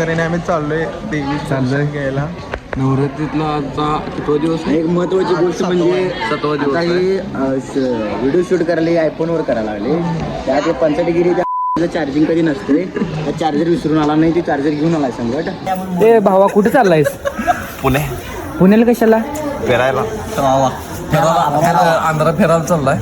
तऱ्हेने आम्ही चाललोय देवी दर्शन घ्यायला. नवरात्रीतला आजचा कितवा दिवस आहे? एक महत्वाची गोष्ट म्हणजे 7वा दिवस आता आहे. ही व्हिडिओ शूट करायला आयफोनवर करायला लागले. त्यात हे 65 त्या चार्जिंग कधी नसते. त्या चार्जर विसरून आला नाही, ती चार्जर घेऊन आलाय संकट. ए भावा कुठे चाललायस? पुणे पुण्याला कशाला? फिरायला आंध्रा फिरायला चाललाय.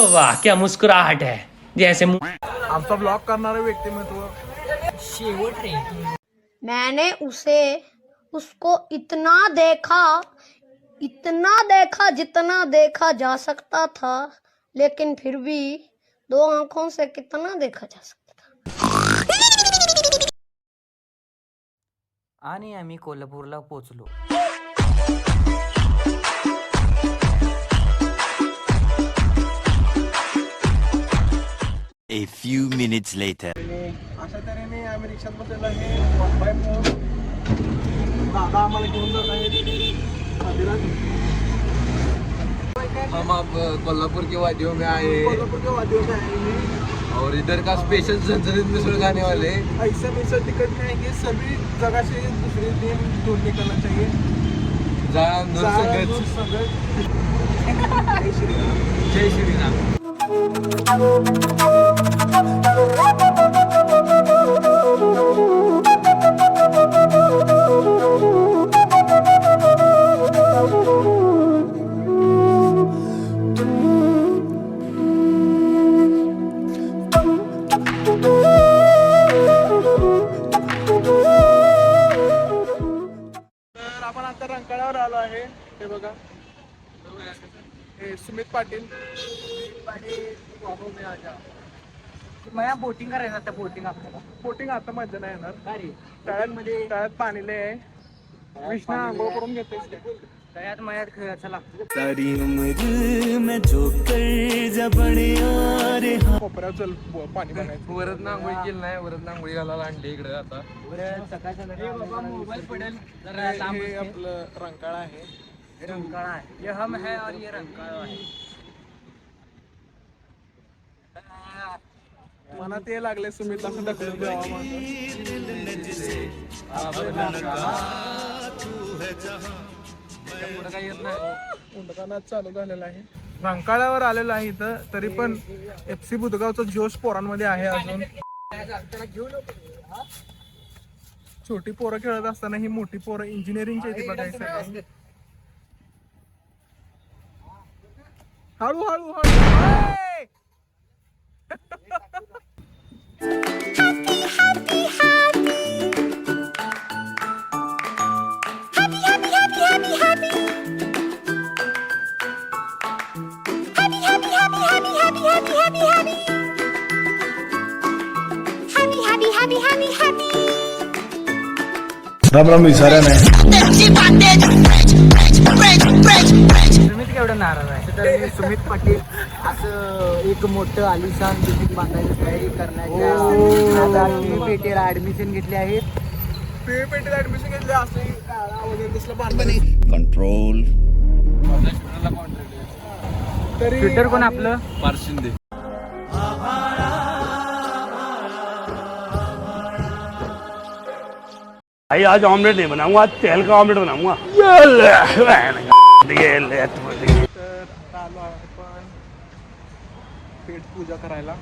वाह क्या मुस्कुराहट है जैसे आमचा ब्लॉग करणारे व्यक्तिमत्व. मैंने उसको इतना देखा जितना देखा जा सकता था, लेकिन फिर भी 2 आंखों से कितना देखा जा सकता था. आणि आम्ही कोल्हापूरला पोहोचलो. A few minutes later. अशा तऱ्हेने आम्ही रिक्षात बसलेलो आहे. 1x4 दादा आम्हाला घेऊन जात आहेत मंदिरात. हम आप कोल्हापुर के वादियों में आए कोल्हापूर के वादियों में आएंगे और इधर का स्पेशल झंझरीत मिसळ खाने वाले. ऐसा वैसा टिकट खाएंगे. सभी जगह से दूसरे दिन दूर निकलना चाहिए. संगत जय श्रीराम. तर आपण आता रंकाळ्यावर आलो आहे. हे बघा, हे सुमित पाटील. मला बोटिंग करायचं आता. बोटिंग आपल्याला बोटिंग आता मजा नाही येणार. अरे तळ्यात पाणी लय आहे. विष्णू आंघोळ करून घेतोय. तळ्यात मयात खेळ. चला. कोपऱ्यावर चल पाणी बनायचं. वरत आंघोळी केली नाही. वरत आंघोळी घालायला आणली इकडे आता. मोबाईल पडेल. हे आपलं रंकाळा आहे. रंकाळा आहे. ये हम है और ये रंकाळा आहे. मला ते लागले सुमित असं ढकलून द्यावा पुढे काही येत नाही. उंडकानाथ चालू झालेला आहे. रंकाळ्यावर आलेला आहे इथं. तरी पण FC बुधगावचा जोश पोरांमध्ये आहे अजून. छोटी पोरं खेळत असताना ही मोठी पोरं इंजिनिअरिंगची इथे बघायचं. हळू हळू हळू. राम राम विचारा नाही. तुम्ही केवढं नाराज आहे? तर मी सुमित पाटील असं एक मोठं आलिशान बिल्डिंग बांधायची तयारी करण्याच्या आता पेटीला ऍडमिशन घेतले आहेत. पेटीला ऍडमिशन घेतले असे वगैरे तसलं बांधलं. Control. तरी ट्विटर कोण आपलं? पारशिंदे. भाई आज ऑमलेट नहीं बनाऊंगा, आज तेल का ऑमलेट बनाऊंगा. तर आता आलो आपण पेट पूजा करायला.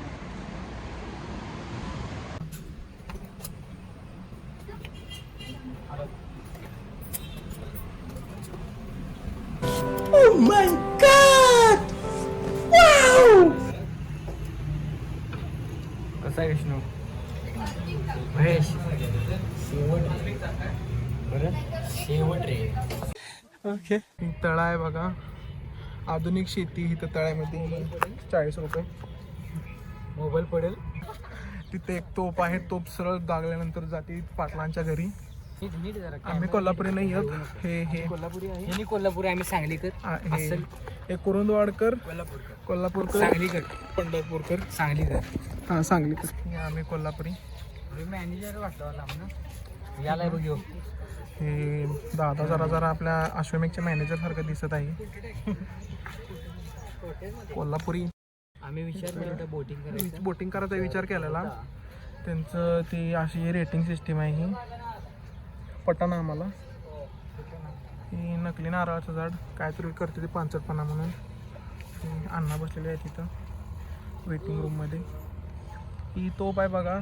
Oh my God! Wow! कसा आहे विष्णू? महेश शेवट रे. ओके तळा आहे बघा. आधुनिक शेती इथं तळ्यामध्ये 40 रुपये. मोबाईल पडेल. तिथे एक तोप आहे. तोप सरळ दागल्यानंतर जाते पाटलांच्या घरी. नीट जरा. आम्ही कोल्हापुरी नाही आहोत. हे कोल्हापुरी आहे. हे कोल्हापुरी आम्ही सांगलीकर. हे कुरुंदवाडकर कोल्हापूरकर, सांगलीकर, पंढरपूरकर, सांगलीकर. हां सांगलीकर. आम्ही कोल्हापुरी. मॅनेजर वाटलं आम्हाला याला बघ. हे दादा जरा आपल्या अश्वमेघच्या मॅनेजर सारखं दिसत आहे. कोल्हापुरी. आम्ही विचार केला बोटिंग करायचं. बोटिंग करायचा विचार केलेला. त्यांचं ती अशी रेटिंग सिस्टीम आहे. ही पटन आम्हाला. ही नकली नारळाचं झाड काहीतरी करते ते पानसटपणा म्हणून. अण्णा बसलेले आहे तिथं वेटिंग रूममध्ये. ही तोप आहे बघा.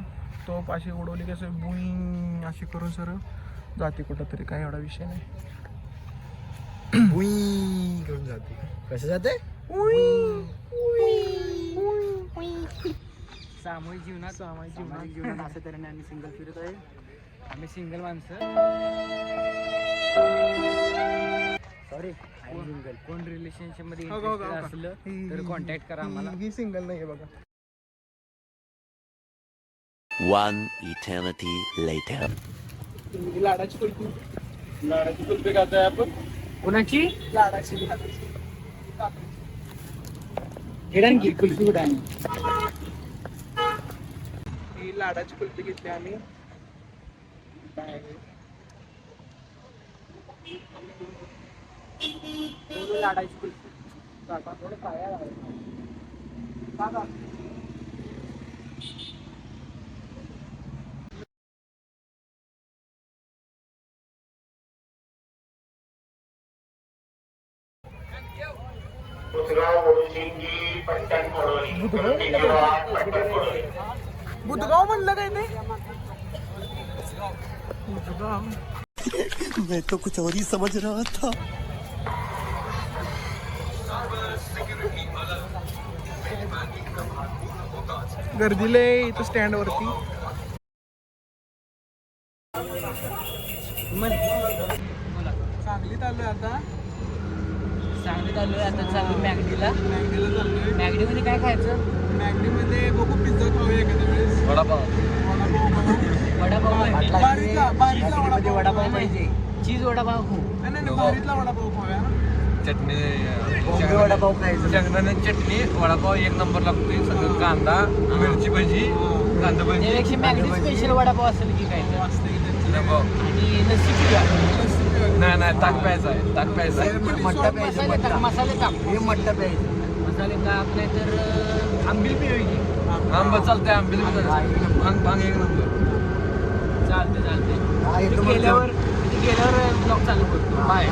तोप अशी उडवली की असं बुईंग अशी करून सरळ जाते कुठं तरी. काय एवढा विषय नाही. बुई करून जाते. कसं जाते? सामूहिक जीवनात असं तऱ्हेने आम्ही सिंगल फिरत आहे. आम्ही सिंगल माणसं. सॉरी कोण रिलेशनशिप मध्ये हो, हो, हो, हो. असलं तर कॉन्टॅक्ट करा आम्हाला. ही सिंगल नाही आहे बघा. One eternity later. लाडाची kulfi. लाडाची kulfi खातोय आपण. कोणाची? लाडाची. हिडणगी कुल्फी कुठे आहे? ही लाडाची कुल्फी घेतली आम्ही. लाडाची कुल्फी. थोडं काय बुधगाव म्हणलं काय ते? बुधगाव. मैं तो कुछ और ही समझ रहा था. गर्दीले इथं स्टँड वरती. सांगलीत आलोय आता. सांगलीत आलोय आता. चालू मॅगडीला. मॅगडीला चाललोय. मॅगडीमध्ये काय खायचं? मॅगडीमध्ये बघू पिझ्झा खाऊया एखाद्या वेळेस. वडापाव. वडापाव. बारीतला वडापाव पाहिजे. चीज वडापाव खाऊ. नाही बारीतला वडापाव खाऊया. चटणी वडापाव खायचं. शेंगदाण्याची चटणी वडापाव एक नंबर लागतोय. सगळं कांदा मिरची भजी कांदा भजी. त्यापेक्षा मॅगडी स्पेशल वडापाव असेल की काय तर. आणि लस्सी पिऊया. नाही ताक प्यायचा आहे. ताक प्यायचा आहे. मट्टा प्यायचं. मट्टा. मसाले टाक. हे मट्टा प्यायचं. मसाले टाक नाही तर आंबील पिऊया की. आंबा चालतंय. आंबील भांग एक नंबर. चालते. हा, तिथे एकदम गेल्यावर ब्लॉग चालू करतो. बाय.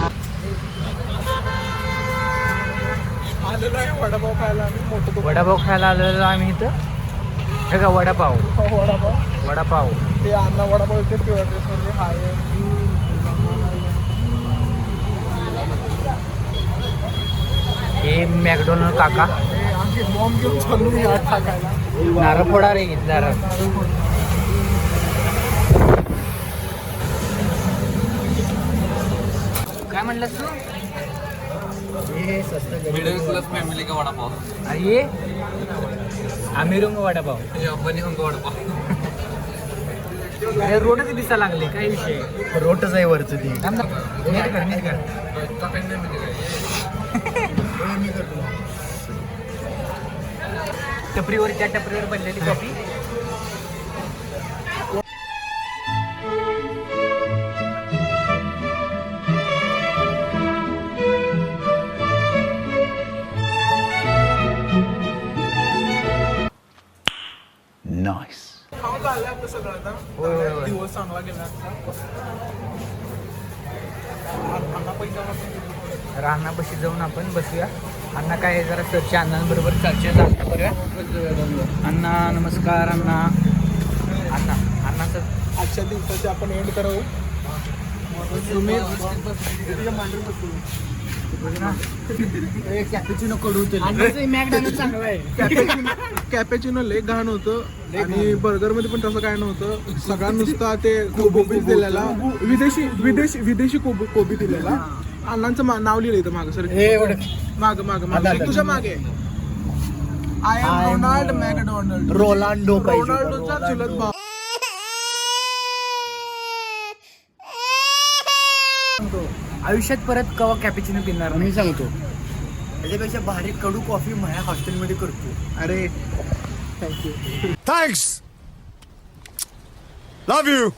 आलेलो आहे वडापाव खायला आम्ही. मोठं दुकान. वडापाव खायला आलेलो आम्ही इथं. हे का वडापाव. वडापाव. ते अण्णा वडापाव इथे प्युअर ड्रेसमध्ये आहे. हे मॅकडोनल्ड काका. आमची बॉम्ब घेऊन चालू मी आत टाकायला. नारळ फोडा रे. नारळ. काय म्हणलास तू? मिडल क्लास फॅमिली का वडापाव. अरे आमिरंग वडापाव. हे अंबानी हंग वडापाव. हे रोडच दिसा लागले. काय विषय? रोटच आहे वरचं ती. नीट कर. टपरीवर त्या टपरीवर बनलेली कॉफी. Nice. खाऊन झालं आपलं सगळं आता. दिवस चांगला गेला. अण्णा पैसा राहण्यापाशी जाऊन आपण बसूया. अण्णा काय जरा सरच्या अण्णांबरोबर चर्चा करूया. अण्णा नमस्कार. अण्णा सर आजच्या दिवसाचे आपण एंड करू. तुम्ही मांडून बसू. कॅपेचिनो कडू मॅकडॉनल्ड चांगलं आहे. कॅपेचिनो लय घाण होतं आणि बर्गर मध्ये पण तसं काय नव्हतं. सगळा नुसता ते कोबीच दिलेला, विदेशी कोबी दिलेला. अण्णांचं नाव लिहिलं इथं मागं सर, माग तुझ्या मागे आय एम रोनाल्ड मॅकडॉनल्ड, रोनाल्डोचा चुलत भाऊ. आयुष्यात परत कवा कॅपेचिनो पिणार मी सांगतो त्याच्यापेक्षा भारी कडू कॉफी माझ्या हॉस्टेलमध्ये करतो. अरे थँक्यू. Thanks, love you.